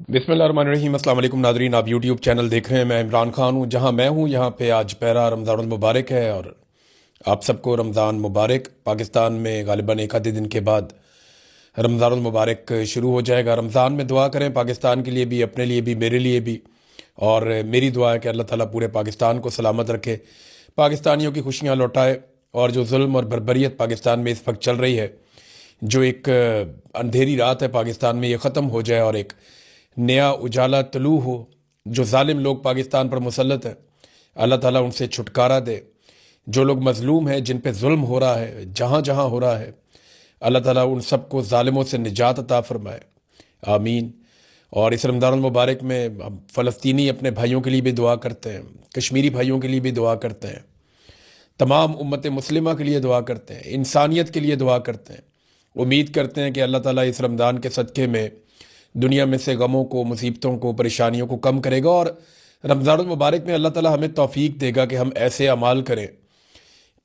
बिस्मिल्लाहिर्रहमानिर्रहीम। अस्सलाम वालेकुम नादरीन, आप यूट्यूब चैनल देख रहे हैं। मैं इमरान खान हूँ। जहाँ मैं हूँ यहाँ पे आज पहला रमज़ान मुबारक है और आप सबको रमज़ान मुबारक। पाकिस्तान में गालिबा एक आधे दिन के बाद रमज़ान मुबारक शुरू हो जाएगा। रमज़ान में दुआ करें पाकिस्तान के लिए भी, अपने लिए भी, मेरे लिए भी। और मेरी दुआ है कि अल्लाह ताला पूरे पाकिस्तान को सलामत रखे, पाकिस्तानियों की खुशियाँ लौटाए और जो जुल्म और बर्बरियत पाकिस्तान में इस वक्त चल रही है, जो एक अंधेरी रात है पाकिस्तान में, ये ख़त्म हो जाए और एक नया उजाला तलू हो। जो जालिम लोग पाकिस्तान पर मुसल्लत हैं, अल्लाह ताला उनसे छुटकारा दे। जो लोग मजलूम हैं, जिन पे जुल्म हो रहा है, जहाँ जहाँ हो रहा है, अल्लाह ताला उन सबको ज़ालिमों से निजात अता फरमाए, आमीन। और इस रमज़ान मुबारक में हम फ़लस्तीनी अपने भाइयों के लिए भी दुआ करते हैं, कश्मीरी भाइयों के लिए भी दुआ करते हैं, तमाम उम्मत मुस्लिमा के लिए दुआ करते हैं, इंसानियत के लिए दुआ करते हैं। उम्मीद करते हैं कि अल्लाह ताला इस रमज़ान के सदक़े में दुनिया में से गमों को, मुसीबतों को, परेशानियों को कम करेगा और रमज़ान मुबारक में अल्लाह ताला हमें तौफीक देगा कि हम ऐसे अमाल करें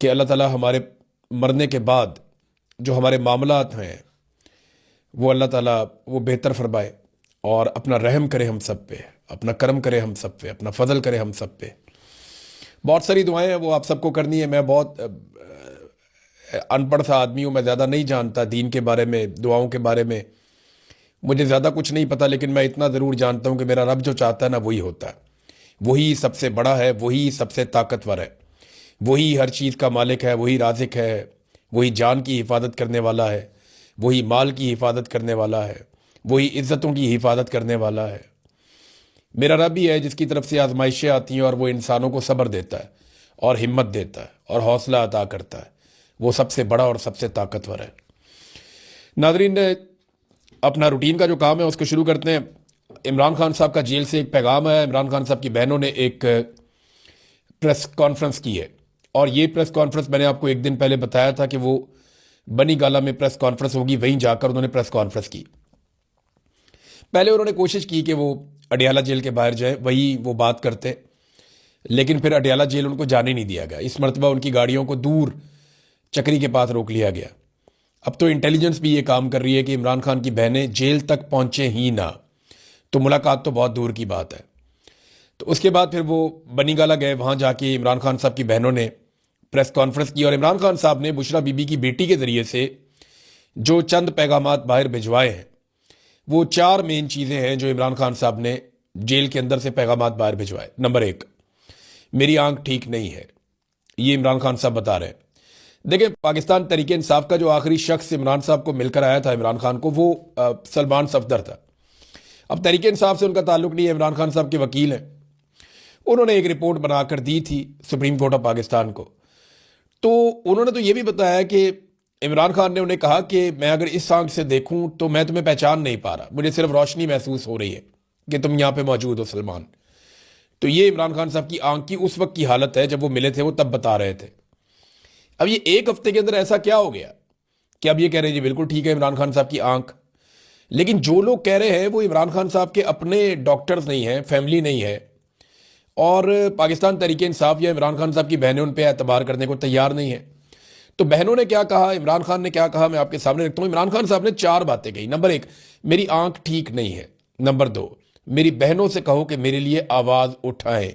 कि अल्लाह ताला हमारे मरने के बाद जो हमारे मामलात हैं वो अल्लाह ताला वो बेहतर फरमाए और अपना रहम करे हम सब पे, अपना करम करे हम सब पे, अपना फजल करे हम सब पे। बहुत सारी दुआएं हैं, वो आप सबको करनी है। मैं बहुत अनपढ़ सा आदमी हूँ, मैं ज़्यादा नहीं जानता दीन के बारे में, दुआओं के बारे में मुझे ज़्यादा कुछ नहीं पता, लेकिन मैं इतना ज़रूर जानता हूँ कि मेरा रब जो चाहता है ना वही होता है। वही सबसे बड़ा है, वही सबसे ताकतवर है, वही हर चीज़ का मालिक है, वही राज़िक है, वही जान की हिफाजत करने वाला है, वही माल की हिफाजत करने वाला है, वही इज़्ज़तों की हिफाजत करने वाला है। मेरा रब ही है जिसकी तरफ से आजमाइशें आती हैं और वो इंसानों को सब्र देता है और हिम्मत देता है और हौसला अता करता है। वो सबसे बड़ा और सबसे ताकतवर है। नाज़रीन, अपना रूटीन का जो काम है उसको शुरू करते हैं। इमरान खान साहब का जेल से एक पैगाम है। इमरान खान साहब की बहनों ने एक प्रेस कॉन्फ्रेंस की है और ये प्रेस कॉन्फ्रेंस मैंने आपको एक दिन पहले बताया था कि वो बनी गाला में प्रेस कॉन्फ्रेंस होगी, वहीं जाकर उन्होंने प्रेस कॉन्फ्रेंस की। पहले उन्होंने कोशिश की कि वो अडियाला जेल के बाहर जाए, वही वो बात करते, लेकिन फिर अडियाला जेल उनको जाने नहीं दिया गया। इस मरतबा उनकी गाड़ियों को दूर चक्री के पास रोक लिया गया। अब तो इंटेलिजेंस भी ये काम कर रही है कि इमरान खान की बहनें जेल तक पहुंचे ही ना, तो मुलाकात तो बहुत दूर की बात है। तो उसके बाद फिर वो बनी गाला गए, वहाँ जाके इमरान खान साहब की बहनों ने प्रेस कॉन्फ्रेंस की और इमरान खान साहब ने बुशरा बीबी की बेटी के ज़रिए से जो चंद पैगामात बाहर भिजवाए हैं, वो चार मेन चीज़ें हैं जो इमरान खान साहब ने जेल के अंदर से पैगामात बाहर भिजवाए। नंबर एक, मेरी आंख ठीक नहीं है, ये इमरान खान साहब बता रहे हैं। देखिए, पाकिस्तान तहरीक इंसाफ का जो आखिरी शख्स इमरान साहब को मिलकर आया था इमरान खान को, वो सलमान सफदर था। अब तहरीक इंसाफ से उनका ताल्लुक नहीं है, इमरान खान साहब के वकील हैं। उन्होंने एक रिपोर्ट बनाकर दी थी सुप्रीम कोर्ट ऑफ पाकिस्तान को। तो उन्होंने तो ये भी बताया कि इमरान खान ने उन्हें कहा कि मैं अगर इस आंख से देखूं तो मैं तुम्हें पहचान नहीं पा रहा, मुझे सिर्फ रोशनी महसूस हो रही है कि तुम यहां पे मौजूद हो सलमान। तो ये इमरान खान साहब की आंख की उस वक्त की हालत है, जब वो मिले थे वो तब बता रहे थे। अब ये एक हफ्ते के अंदर ऐसा क्या हो गया कि अब ये कह रहे हैं जी बिल्कुल ठीक है इमरान खान साहब की आंख। लेकिन जो लोग कह रहे हैं वो इमरान खान साहब के अपने डॉक्टर्स नहीं हैं, फैमिली नहीं है, और पाकिस्तान तहरीक इंसाफ या इमरान खान साहब की बहनें उन पर एतबार करने को तैयार नहीं है। तो बहनों ने क्या कहा, इमरान खान ने क्या कहा, मैं आपके सामने रखता हूं। इमरान खान साहब ने चार बातें कही। नंबर एक, मेरी आंख ठीक नहीं है। नंबर दो, मेरी बहनों से कहो कि मेरे लिए आवाज उठाएं।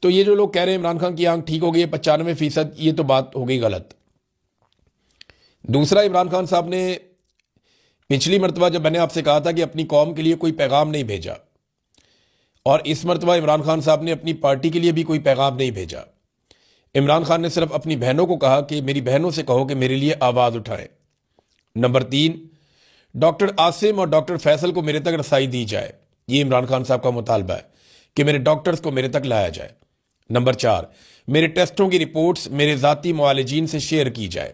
तो ये जो लोग कह रहे हैं इमरान खान की आंख ठीक हो गई है 95%, ये तो बात हो गई गलत। दूसरा, इमरान खान साहब ने पिछली मरतबा जब मैंने आपसे कहा था कि अपनी कौम के लिए कोई पैगाम नहीं भेजा, और इस मरतबा इमरान खान साहब ने अपनी पार्टी के लिए भी कोई पैगाम नहीं भेजा। इमरान खान ने सिर्फ अपनी बहनों को कहा कि मेरी बहनों से कहो कि मेरे लिए आवाज़ उठाएं। नंबर तीन, डॉक्टर आसिम और डॉक्टर फैसल को मेरे तक रसाई दी जाए, ये इमरान खान साहब का मुतालबा है कि मेरे डॉक्टर्स को मेरे तक लाया जाए। नंबर चार, मेरे टेस्टों की रिपोर्ट्स मेरे ज़ाती मुआलिजीन से शेयर की जाए।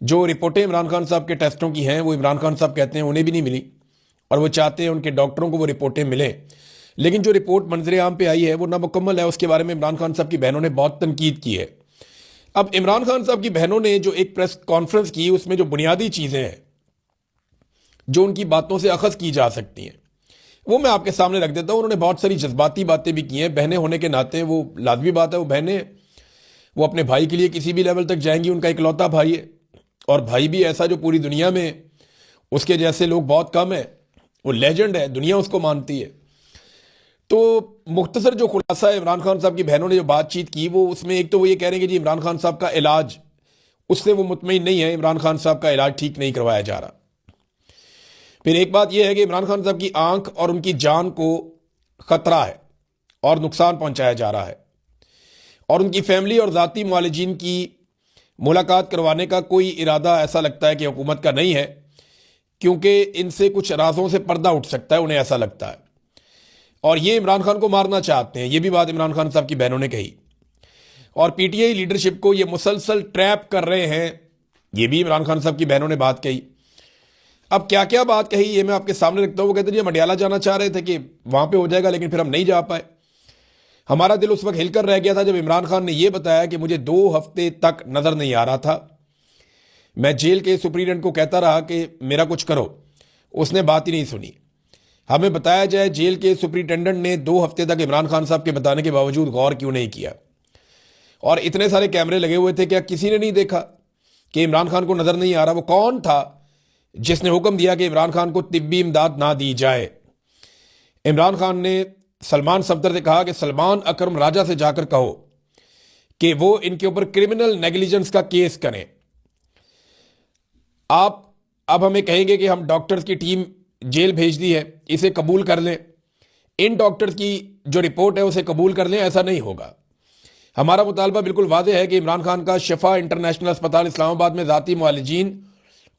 जो रिपोर्टें इमरान खान साहब के टेस्टों की हैं वो इमरान खान साहब कहते हैं उन्हें भी नहीं मिली, और वो चाहते हैं उनके डॉक्टरों को वो रिपोर्टें मिलें। लेकिन जो रिपोर्ट मंजर आम पे आई है वो नामुकम्मल है, उसके बारे में इमरान खान साहब की बहनों ने बहुत तनकीद की है। अब इमरान खान साहब की बहनों ने जो एक प्रेस कॉन्फ्रेंस की, उसमें जो बुनियादी चीज़ें हैं जो उनकी बातों से अखज़ की जा सकती हैं, वो मैं आपके सामने रख देता हूँ। उन्होंने बहुत सारी जज्बाती बातें भी की हैं। बहनें होने के नाते वो लाजमी बात है, वो बहनें वो अपने भाई के लिए किसी भी लेवल तक जाएंगी। उनका इकलौता भाई है, और भाई भी ऐसा जो पूरी दुनिया में उसके जैसे लोग बहुत कम हैं। वो लेजेंड है, दुनिया उसको मानती है। तो मुख्तसर जो खुलासा है इमरान खान साहब की बहनों ने जो बातचीत की, वो उसमें एक तो वो ये कह रहे हैं कि जी इमरान खान साहब का इलाज, उससे वो मुतमईन नहीं है, इमरान खान साहब का इलाज ठीक नहीं करवाया जा रहा। फिर एक बात यह है कि इमरान खान साहब की आंख और उनकी जान को खतरा है और नुकसान पहुंचाया जा रहा है, और उनकी फैमिली और ज़ाती मुआलिजीन की मुलाकात करवाने का कोई इरादा ऐसा लगता है कि हुकूमत का नहीं है, क्योंकि इनसे कुछ राजों से पर्दा उठ सकता है, उन्हें ऐसा लगता है। और ये इमरान खान को मारना चाहते हैं, ये भी बात इमरान खान साहब की बहनों ने कही। और पीटीआई लीडरशिप को ये मुसलसल ट्रैप कर रहे हैं, ये भी इमरान खान साहब की बहनों ने बात कही। अब क्या क्या बात कही ये मैं आपके सामने रखता हूँ। वो कहते हैं हम अडियाला जाना चाह रहे थे कि वहां पे हो जाएगा, लेकिन फिर हम नहीं जा पाए। हमारा दिल उस वक्त हिलकर रह गया था जब इमरान खान ने यह बताया कि मुझे 2 हफ्ते तक नजर नहीं आ रहा था, मैं जेल के सुप्रीडेंट को कहता रहा कि मेरा कुछ करो, उसने बात ही नहीं सुनी। हमें बताया जाए जेल के सुप्रिंटेंडेंट ने 2 हफ्ते तक इमरान खान साहब के बताने के बावजूद गौर क्यों नहीं किया। और इतने सारे कैमरे लगे हुए थे, क्या किसी ने नहीं देखा कि इमरान खान को नजर नहीं आ रहा? वो कौन था जिसने हुक्म दिया कि इमरान खान को तिब्बी इमदाद ना दी जाए? इमरान खान ने सलमान सफदर से कहा कि सलमान अकरम राजा से जाकर कहो कि वो इनके ऊपर क्रिमिनल नेग्लिजेंस का केस करें। आप अब हमें कहेंगे कि हम डॉक्टर्स की टीम जेल भेज दी है, इसे कबूल कर लें, इन डॉक्टर्स की जो रिपोर्ट है उसे कबूल कर लें। ऐसा नहीं होगा। हमारा मुतालबा बिल्कुल वाज़ेह है कि इमरान खान का शिफा इंटरनेशनल अस्पताल इस्लामाबाद में ज़ाती मुआलिजीन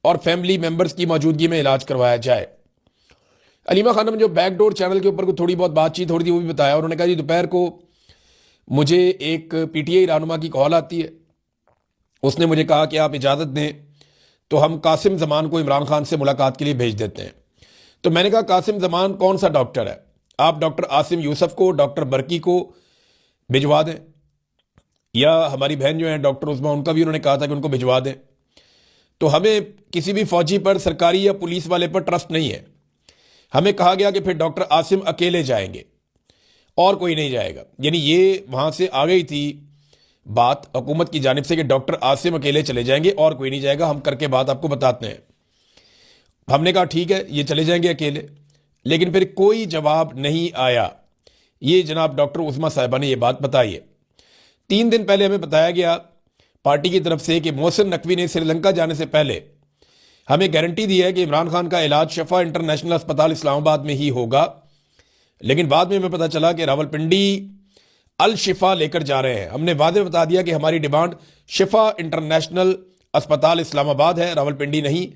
और फैमिली मेंबर्स की मौजूदगी में इलाज करवाया जाए। अलीमा खानम जो बैकडोर चैनल के ऊपर को थोड़ी बहुत बातचीत हो रही थी वो भी बताया। उन्होंने कहा जी दोपहर को मुझे एक पीटीआई रहनुमा की कॉल आती है, उसने मुझे कहा कि आप इजाज़त दें तो हम कासिम जमान को इमरान खान से मुलाकात के लिए भेज देते हैं। तो मैंने कहा कासिम जमान कौन सा डॉक्टर है? आप डॉक्टर आसिम यूसुफ को, डॉक्टर बरकी को भिजवा दें, या हमारी बहन जो है डॉक्टर उस्मा, उनका भी उन्होंने कहा था कि उनको भिजवा दें। तो हमें किसी भी फौजी पर, सरकारी या पुलिस वाले पर ट्रस्ट नहीं है। हमें कहा गया कि फिर डॉक्टर आसिम अकेले जाएंगे और कोई नहीं जाएगा। यानी ये वहां से आ गई थी बात हुकूमत की जानिब से कि डॉक्टर आसिम अकेले चले जाएंगे और कोई नहीं जाएगा, हम करके बात आपको बताते हैं। हमने कहा ठीक है, ये चले जाएंगे अकेले, लेकिन फिर कोई जवाब नहीं आया। ये जनाब डॉक्टर उस्मा साहिबा ने ये बात बताई है। 3 दिन पहले हमें बताया गया पार्टी की तरफ से कि मोहसिन नकवी ने श्रीलंका जाने से पहले हमें गारंटी दी है कि इमरान खान का इलाज शफा इंटरनेशनल अस्पताल इस्लामाबाद में ही होगा। लेकिन बाद में हमें पता चला कि रावलपिंडी अल शिफा लेकर जा रहे हैं। हमने वादे बता दिया कि हमारी डिमांड शिफा इंटरनेशनल अस्पताल इस्लामाबाद है, रावलपिंडी नहीं।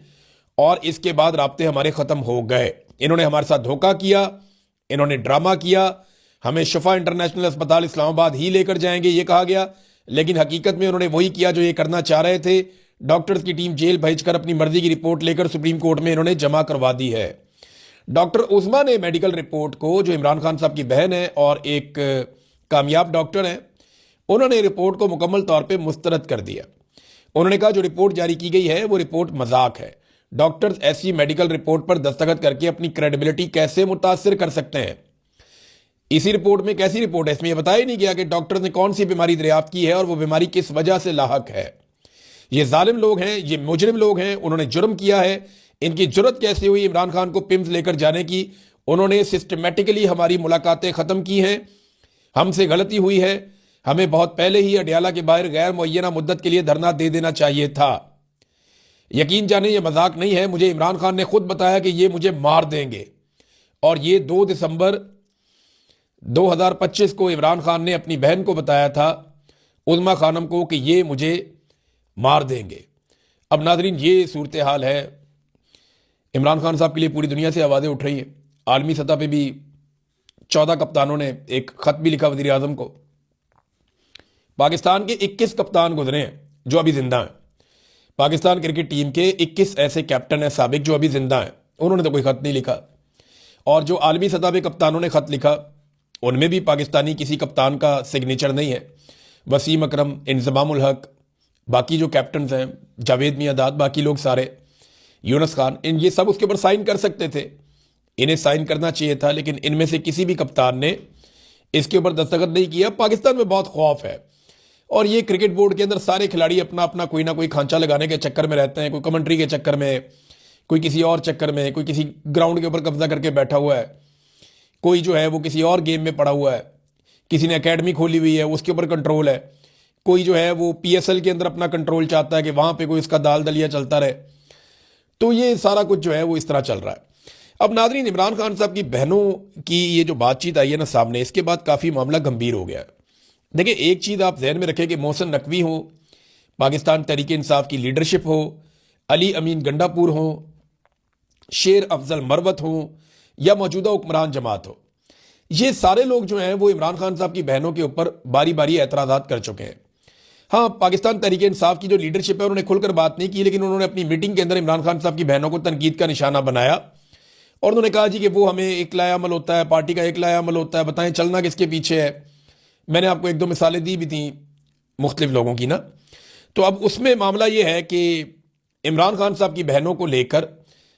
और इसके बाद राब्ते हमारे ख़त्म हो गए। इन्होंने हमारे साथ धोखा किया, इन्होंने ड्रामा किया। हमें शिफा इंटरनेशनल अस्पताल इस्लामाबाद ही लेकर जाएंगे ये कहा गया, लेकिन हकीकत में उन्होंने वही किया जो ये करना चाह रहे थे। डॉक्टर्स की टीम जेल भेजकर अपनी मर्जी की रिपोर्ट लेकर सुप्रीम कोर्ट में इन्होंने जमा करवा दी है। डॉक्टर उस्मा ने मेडिकल रिपोर्ट को, जो इमरान खान साहब की बहन है और एक कामयाब डॉक्टर है, उन्होंने रिपोर्ट को मुकम्मल तौर पर मुस्तरद कर दिया। उन्होंने कहा जो रिपोर्ट जारी की गई है वो रिपोर्ट मजाक है। डॉक्टर्स ऐसी मेडिकल रिपोर्ट पर दस्तखत करके अपनी क्रेडिबिलिटी कैसे मुतासिर कर सकते हैं? इसी रिपोर्ट में कैसी रिपोर्ट है? इसमें यह बताया नहीं गया कि डॉक्टर ने कौन सी बीमारी दरियाफ्त की है और वो बीमारी किस वजह से लाहक है। ये जालिम लोग हैं, ये मुजरिम लोग हैं, उन्होंने जुर्म किया है। इनकी जुर्रत कैसे हुई इमरान खान को पिम्स लेकर जाने की? उन्होंने सिस्टमेटिकली हमारी मुलाकातें ख़त्म की हैं। हमसे गलती हुई है, हमें बहुत पहले ही अडियाला के बाहर गैर मुअय्यना मुद्दत के लिए धरना दे देना चाहिए था। यकीन जाने ये मजाक नहीं है। मुझे इमरान खान ने खुद बताया कि ये मुझे मार देंगे, और ये 2 दिसंबर 2025 को इमरान खान ने अपनी बहन को बताया था, उज़्मा खानम को, कि ये मुझे मार देंगे। अब नाज़रीन ये सूरत हाल है। इमरान खान साहब के लिए पूरी दुनिया से आवाज़ें उठ रही हैं। आलमी सतह पे भी 14 कप्तानों ने एक ख़त भी लिखा वज़ीर आज़म को। पाकिस्तान के 21 कप्तान गुजरे हैं जो अभी जिंदा हैं। पाकिस्तान क्रिकेट टीम के 21 ऐसे कैप्टन हैं साबिक जो अभी जिंदा हैं, उन्होंने तो कोई ख़त नहीं लिखा। और जो आलमी सतह पे कप्तानों ने ख़त लिखा उनमें भी पाकिस्तानी किसी कप्तान का सिग्नेचर नहीं है। वसीम अकरम, इंज़माम उल हक, बाकी जो कैप्टन हैं, जावेद मियादाद, बाकी लोग सारे, यूनुस खान, इन ये सब उसके ऊपर साइन कर सकते थे, इन्हें साइन करना चाहिए था, लेकिन इनमें से किसी भी कप्तान ने इसके ऊपर दस्तखत नहीं किया। पाकिस्तान में बहुत खौफ है, और ये क्रिकेट बोर्ड के अंदर सारे खिलाड़ी अपना अपना कोई ना कोई खांचा लगाने के चक्कर में रहते हैं। कोई कमेंट्री के चक्कर में, कोई किसी और चक्कर में, कोई किसी ग्राउंड के ऊपर कब्जा करके बैठा हुआ है, कोई जो है वो किसी और गेम में पड़ा हुआ है, किसी ने एकेडमी खोली हुई है उसके ऊपर कंट्रोल है, कोई जो है वो पीएसएल के अंदर अपना कंट्रोल चाहता है कि वहां पे कोई इसका दाल दलिया चलता रहे। तो ये सारा कुछ जो है वो इस तरह चल रहा है। अब नाज़रीन, इमरान खान साहब की बहनों की ये जो बातचीत आई है ना सामने, इसके बाद काफ़ी मामला गंभीर हो गया है। देखिए, एक चीज़ आप जहन में रखें कि मोहसिन नकवी हो, पाकिस्तान तहरीक इंसाफ की लीडरशिप हो, अली अमीन गंडापुर हो, शेर अफजल मरवत हो या मौजूदा हुक्मरान जमात हो, ये सारे लोग जो हैं वो इमरान खान साहब की बहनों के ऊपर बारी बारी एतराज़ात कर चुके हैं। हाँ, पाकिस्तान तहरीक इंसाफ की जो लीडरशिप है उन्होंने खुलकर बात नहीं की, लेकिन उन्होंने अपनी मीटिंग के अंदर इमरान खान साहब की बहनों को तनकीद का निशाना बनाया और उन्होंने कहा जी कि वो हमें एकला अमल होता है, पार्टी का एकला अमल होता है, बताएं चलना किसके पीछे है। मैंने आपको एक दो मिसालें दी भी थी मुख्तलिफ लोगों की ना। तो अब उसमें मामला ये है कि इमरान खान साहब की बहनों को लेकर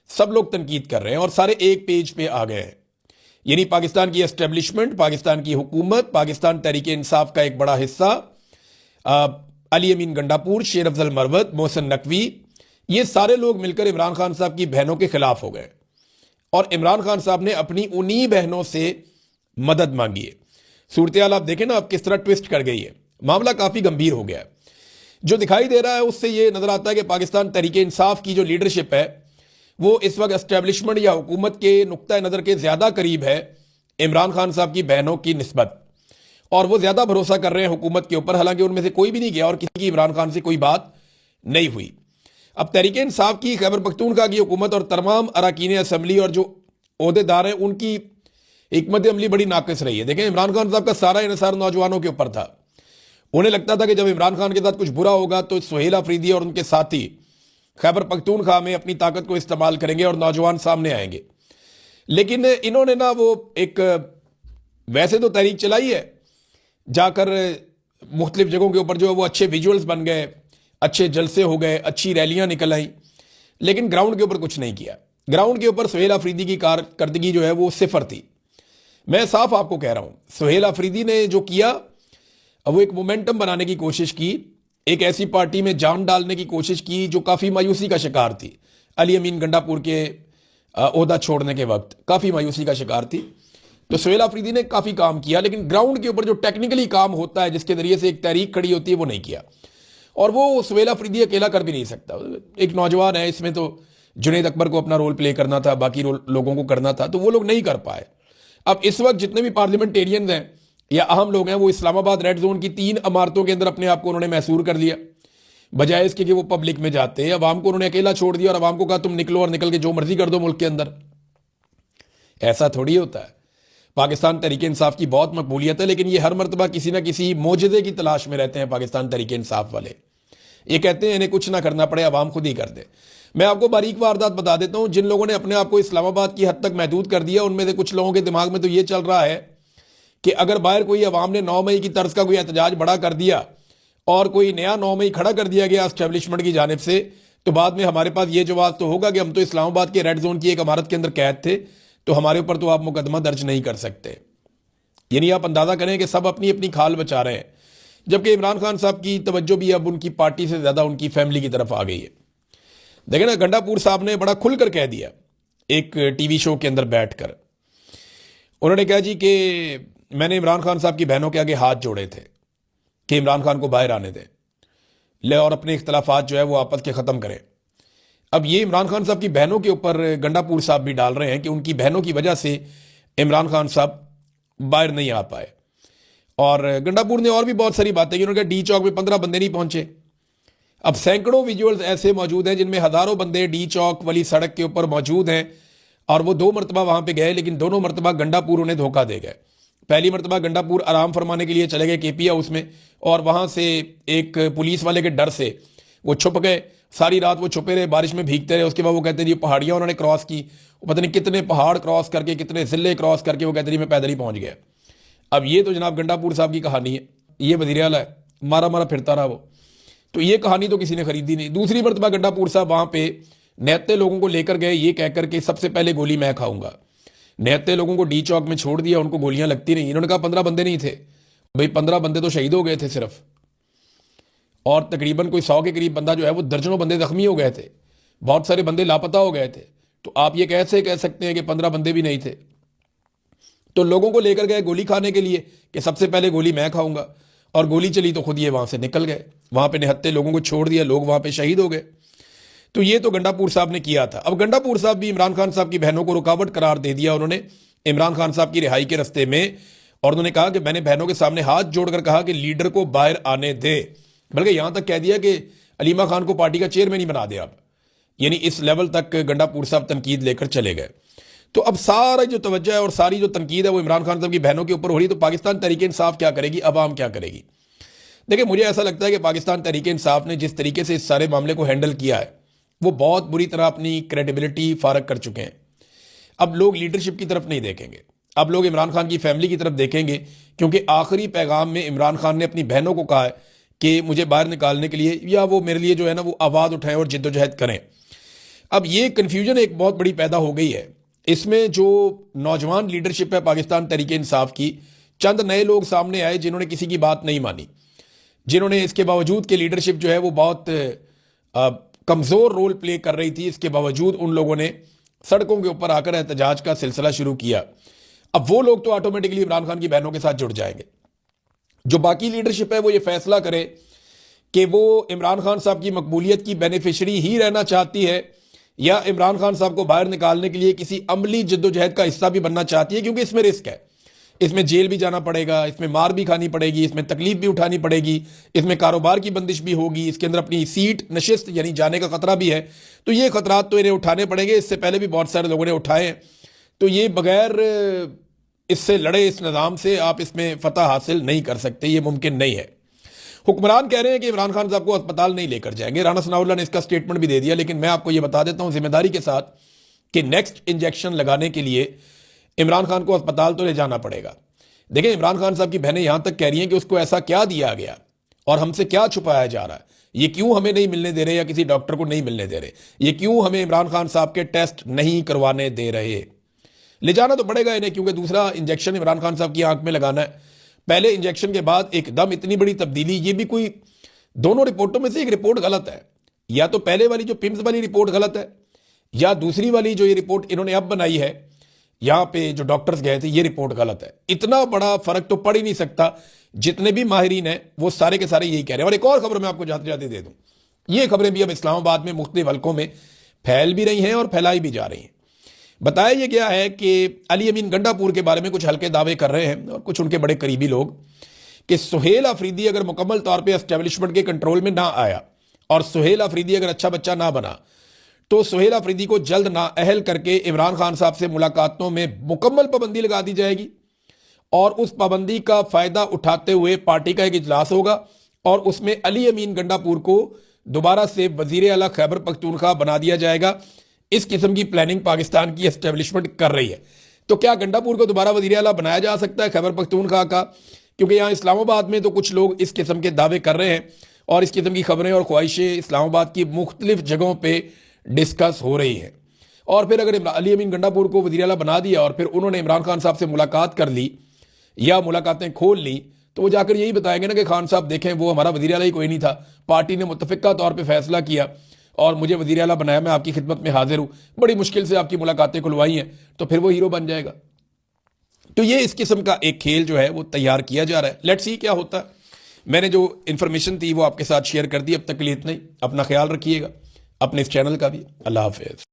सब लोग तनकीद कर रहे हैं और सारे एक पेज पे आ गए हैं। यानी पाकिस्तान की एस्टेब्लिशमेंट, पाकिस्तान की हुकूमत, पाकिस्तान तहरीक इंसाफ का एक बड़ा हिस्सा, अली अमीन गंडापुर, शेर अफजल मरवत, मोहसिन नकवी, ये सारे लोग मिलकर इमरान खान साहब की बहनों के खिलाफ हो गए और इमरान खान साहब ने अपनी उन्हीं बहनों से मदद मांगी है। सूरत हाल आप देखें ना, अब किस तरह ट्विस्ट कर गई है, मामला काफ़ी गंभीर हो गया है। जो दिखाई दे रहा है उससे ये नजर आता है कि पाकिस्तान तहरीक इंसाफ की जो लीडरशिप है वो इस वक्त एस्टेब्लिशमेंट या हुकूमत के नुक्ता नज़र के ज़्यादा करीब है इमरान खान साहब की बहनों की निस्बत, और वो ज़्यादा भरोसा कर रहे हैं हुकूमत के ऊपर, हालांकि उनमें से कोई भी नहीं गया और किसी की इमरान खान से कोई बात नहीं हुई। अब तहरीक इंसाफ की, खैबर पख्तूनख्वा की हुकूमत और तमाम अरकान असम्बली और जो ओहदेदार हैं उनकी हिकमत अमली बड़ी नाकिस रही है। देखें, इमरान खान साहब का सारा इन्हिसार नौजवानों के ऊपर था। उन्हें लगता था कि जब इमरान खान के साथ कुछ बुरा होगा तो सुहेल अफरीदी और उनके साथी खैबर पख्तूनख्वा में अपनी ताकत को इस्तेमाल करेंगे और नौजवान सामने आएंगे। लेकिन इन्होंने ना वो एक वैसे तो तहरीक चलाई है, जाकर मुख्तलिफ जगहों के ऊपर जो है वो अच्छे विजुअल्स बन गए, अच्छे जलसे हो गए, अच्छी रैलियां निकल आई, लेकिन ग्राउंड के ऊपर कुछ नहीं किया। ग्राउंड के ऊपर सुहेल अफरीदी की कारकर्दगी जो है वो सिफर थी। मैं साफ आपको कह रहा हूं, सुहेल अफरीदी ने जो किया वो एक मोमेंटम बनाने की कोशिश की, एक ऐसी पार्टी में जान डालने की कोशिश की जो काफ़ी मायूसी का शिकार थी। अली अमीन गंडापुर के ओहदा छोड़ने के वक्त काफ़ी मायूसी का शिकार थी। तो सुहेल अफरीदी ने काफ़ी काम किया, लेकिन ग्राउंड के ऊपर जो टेक्निकली काम होता है जिसके जरिए से एक तहरीक खड़ी होती है वो नहीं किया, और वो सुहेल अफरीदी अकेला कर भी नहीं सकता। एक नौजवान है, इसमें तो जुनैद अकबर को अपना रोल प्ले करना था, बाकी लोगों को करना था, तो वो लोग नहीं कर पाए। अब इस वक्त जितने भी पार्लियामेंटेरियंस हैं या अहम लोग हैं वो इस्लामाबाद रेड जोन की 3 इमारतों के अंदर अपने आप को उन्होंने महसूर कर लिया, बजाय इसके कि वो पब्लिक में जाते हैं। अवाम को उन्होंने अकेला छोड़ दिया और अवाम को कहा तुम निकलो और निकल के जो मर्जी कर दो मुल्क के अंदर। ऐसा थोड़ी होता है। पाकिस्तान तहरीक इंसाफ की बहुत मकबूलियत है, लेकिन ये हर मरतबा किसी ना किसी मोजज़े की तलाश में रहते हैं पाकिस्तान तहरीक इंसाफ वाले। ये कहते हैं इन्हें कुछ ना करना पड़े, अवाम खुद ही कर दे। मैं आपको बारीक वारदात बता देता हूं। जिन लोगों ने अपने आप को इस्लामाबाद की हद तक महदूद कर दिया, उनमें से कुछ लोगों के दिमाग में तो ये चल रहा है कि अगर बाहर कोई अवाम ने 9 मई की तर्ज का कोई एहतजाज बड़ा कर दिया और कोई नया 9 मई खड़ा कर दिया गया एस्टेब्लिशमेंट की जानिब से, तो बाद में हमारे पास ये जवाब तो होगा कि हम तो इस्लामाबाद के रेड जोन की एक इमारत के अंदर कैद थे, तो हमारे ऊपर तो आप मुकदमा दर्ज नहीं कर सकते। यानी आप अंदाजा करें कि सब अपनी अपनी खाल बचा रहे हैं, जबकि इमरान खान साहब की तवज्जो भी अब उनकी पार्टी से ज़्यादा उनकी फैमिली की तरफ आ गई है। देखें ना, गंडापुर साहब ने बड़ा खुलकर कह दिया एक टीवी शो के अंदर बैठकर। उन्होंने कहा जी कि मैंने इमरान खान साहब की बहनों के आगे हाथ जोड़े थे कि इमरान खान को बाहर आने दें ले और अपने इख्तलाफात जो है वो आपस के ख़त्म करें। अब ये इमरान खान साहब की बहनों के ऊपर गंडापुर साहब भी डाल रहे हैं कि उनकी बहनों की वजह से इमरान खान साहब बाहर नहीं आ पाए। और गंडापुर ने और भी बहुत सारी बातें की। उन्होंने कहा डी चौक में 15 बंदे नहीं पहुंचे। अब सैकड़ों विजुअल्स ऐसे मौजूद हैं जिनमें हज़ारों बंदे डी चौक वाली सड़क के ऊपर मौजूद हैं, और वो 2 मरतबा वहां पे गए, लेकिन दोनों मरतबा गंडापुर उन्हें धोखा दे गए। पहली मरतबा गंडापुर आराम फरमाने के लिए चले गए केपी हाउस में, और वहां से एक पुलिस वाले के डर से वो छुप गए। सारी रात वो छुपे रहे, बारिश में भीगते रहे। उसके बाद वो कहते हैं जी पहाड़ियाँ उन्होंने क्रॉस की, पता नहीं कितने पहाड़ क्रॉस करके, कितने ज़िले क्रॉस करके, वो कहते हैं मैं पैदल ही पहुँच गया। अब ये तो जनाब गंडापुर साहब की कहानी है। ये वज़ीर आला है, मारा मारा फिरता रहा वो, तो ये कहानी तो किसी ने खरीदी नहीं। दूसरी मरतबा गंडापुर साहब वहाँ पे निहत्ते लोगों को लेकर गए, ये कहकर के सबसे पहले गोली मैं खाऊंगा। निहत्ते लोगों को डी चौक में छोड़ दिया, उनको गोलियां लगती नहीं। इन्होंने कहा 15 बंदे नहीं थे भाई, 15 बंदे तो शहीद हो गए थे सिर्फ, और तकरीबन कोई 100 के करीब बंदा जो है वो दर्जनों बंदे जख्मी हो गए थे। बहुत सारे बंदे लापता हो गए थे। तो आप ये कैसे कह सकते हैं कि 15 बंदे भी नहीं थे? तो लोगों को लेकर गए गोली खाने के लिए कि सबसे पहले गोली मैं खाऊंगा, और गोली चली तो खुद ये वहां से निकल गए, वहां पे निहत्थे लोगों को छोड़ दिया, लोग वहां पे शहीद हो गए। तो ये तो गंडापुर साहब ने किया था। अब गंडापुर साहब भी इमरान खान साहब की बहनों को रुकावट करार दे दिया उन्होंने इमरान खान साहब की रिहाई के रस्ते में, और उन्होंने कहा कि मैंने बहनों के सामने हाथ जोड़कर कहा कि लीडर को बाहर आने दे, बल्कि यहां तक कह दिया कि अलीमा खान को पार्टी का चेयरमैन ही बना दे आप। यानी इस लेवल तक गंडापुर साहब तनकीद लेकर चले गए। तो अब सारा जो तवज्जो है और सारी जो तनकीद है वो इमरान खान साहब की बहनों के ऊपर हो रही। तो पाकिस्तान तहरीक इंसाफ क्या करेगी, अवाम क्या करेगी? देखिए, मुझे ऐसा लगता है कि पाकिस्तान तहरीक इंसाफ ने जिस तरीके से इस सारे मामले को हैंडल किया है वो बहुत बुरी तरह अपनी क्रेडिबिलिटी फारग कर चुके हैं। अब लोग लीडरशिप की तरफ नहीं देखेंगे, अब लोग इमरान खान की फैमिली की तरफ देखेंगे, क्योंकि आखिरी पैगाम में इमरान खान ने अपनी बहनों को कहा है कि मुझे बाहर निकालने के लिए या वो मेरे लिए जो है ना वो आवाज़ उठाएं और जिद्दोजहद करें। अब ये कन्फ्यूजन एक बहुत बड़ी पैदा हो गई है। इसमें जो नौजवान लीडरशिप है पाकिस्तान तहरीक इंसाफ की, चंद नए लोग सामने आए जिन्होंने किसी की बात नहीं मानी, जिन्होंने इसके बावजूद कि लीडरशिप जो है वो बहुत कमज़ोर रोल प्ले कर रही थी, इसके बावजूद उन लोगों ने सड़कों के ऊपर आकर एहतजाज का सिलसिला शुरू किया। अब वो लोग तो ऑटोमेटिकली इमरान खान की बहनों के साथ जुड़ जाएंगे। जो बाकी लीडरशिप है वो ये फैसला करे कि वो इमरान खान साहब की मकबूलियत की बेनिफिशरी ही रहना चाहती है या इमरान खान साहब को बाहर निकालने के लिए किसी अमली जद्दोजहद का हिस्सा भी बनना चाहती है, क्योंकि इसमें रिस्क है, इसमें जेल भी जाना पड़ेगा, इसमें मार भी खानी पड़ेगी, इसमें तकलीफ भी उठानी पड़ेगी, इसमें कारोबार की बंदिश भी होगी, इसके अंदर अपनी सीट नशिस्त यानी जाने का खतरा भी है। तो ये खतरात तो इन्हें उठाने पड़ेंगे, इससे पहले भी बहुत सारे लोगों ने उठाए हैं। तो ये बगैर इससे लड़े इस निज़ाम से आप इसमें फतह हासिल नहीं कर सकते, ये मुमकिन नहीं है। हुक्मरान कह रहे हैं कि इमरान खान साहब को अस्पताल नहीं लेकर जाएंगे, राना सनाउल्लाह ने इसका स्टेटमेंट भी दे दिया, लेकिन मैं आपको ये बता देता हूं जिम्मेदारी के साथ कि नेक्स्ट इंजेक्शन लगाने के लिए इमरान खान को अस्पताल तो ले जाना पड़ेगा। देखिए, इमरान खान साहब की बहनें यहां तक कह रही हैं कि उसको ऐसा क्या दिया गया और हमसे क्या छुपाया जा रहा है, ये क्यों हमें नहीं मिलने दे रहे या किसी डॉक्टर को नहीं मिलने दे रहे, ये क्यों हमें इमरान खान साहब के टेस्ट नहीं करवाने दे रहे। ले जाना तो पड़ेगा इन्हें, क्योंकि दूसरा इंजेक्शन इमरान खान साहब की आंख में लगाना है। पहले इंजेक्शन के बाद एकदम इतनी बड़ी तब्दीली, ये भी कोई, दोनों रिपोर्टों में से एक रिपोर्ट गलत है। या तो पहले वाली जो पिम्स वाली रिपोर्ट गलत है, या दूसरी वाली जो ये रिपोर्ट इन्होंने अब बनाई है, यहां पे जो डॉक्टर्स गए थे, ये रिपोर्ट गलत है। इतना बड़ा फर्क तो पड़ ही नहीं सकता। जितने भी माहिरीन हैं वो सारे के सारे यही कह रहे हैं। और एक और खबर मैं आपको जाते जाते दे दूं, ये खबरें भी अब इस्लामाबाद में मुख्तलिफ हलकों में फैल भी रही हैं और फैलाई भी जा रही हैं। बताया यह गया है कि अली अमीन गंडापुर के बारे में कुछ हल्के दावे कर रहे हैं और कुछ उनके बड़े करीबी लोग कि सुहेल अफरीदी अगर मुकम्मल तौर पे एस्टेब्लिशमेंट के कंट्रोल में ना आया और सुहेल अफरीदी अगर अच्छा बच्चा ना बना तो सुहेल अफरीदी को जल्द नाअहल करके इमरान खान साहब से मुलाकातों में मुकम्मल पाबंदी लगा दी जाएगी और उस पाबंदी का फायदा उठाते हुए पार्टी का एक इजलास होगा और उसमें अली अमीन गंडापुर को दोबारा से वजीर आला खैबर पख्तूनख्वा बना दिया जाएगा। इस किस्म की प्लानिंग पाकिस्तान की एस्टेब्लिशमेंट कर रही है। तो क्या गंडापुर को दोबारा वजीर आला बनाया जा सकता है खैबर पख्तूनख्वा का? क्योंकि यहाँ इस्लामाबाद में तो कुछ लोग इस किस्म के दावे कर रहे हैं और इस किस्म की खबरें और ख्वाहिशें इस्लामाबाद की मुख्तलिफ जगहों पर डिस्कस हो रही है। और फिर अगर अली अमीन गंडापुर को वज़ीर आला बना दिया और फिर उन्होंने इमरान खान साहब से मुलाकात कर ली या मुलाकातें खोल ली, तो वो जाकर यही बताएंगे ना कि खान साहब देखें वो हमारा वज़ीर आला ही कोई नहीं था, पार्टी ने मुतफ़िक़ा तौर पे फैसला किया और मुझे वज़ीर आला बनाया, मैं आपकी खिदमत में हाजिर हूँ, बड़ी मुश्किल से आपकी मुलाकातें खुलवाई हैं, तो फिर वो हीरो बन जाएगा। तो ये इस किस्म का एक खेल जो है वो तैयार किया जा रहा है। लेट्स सी क्या होता है। मैंने जो इन्फॉर्मेशन थी वो आपके साथ शेयर कर दी। अब तक के लिए इतना ही। अपना ख्याल रखिएगा, अपने इस चैनल का भी। अल्लाह हाफिज़।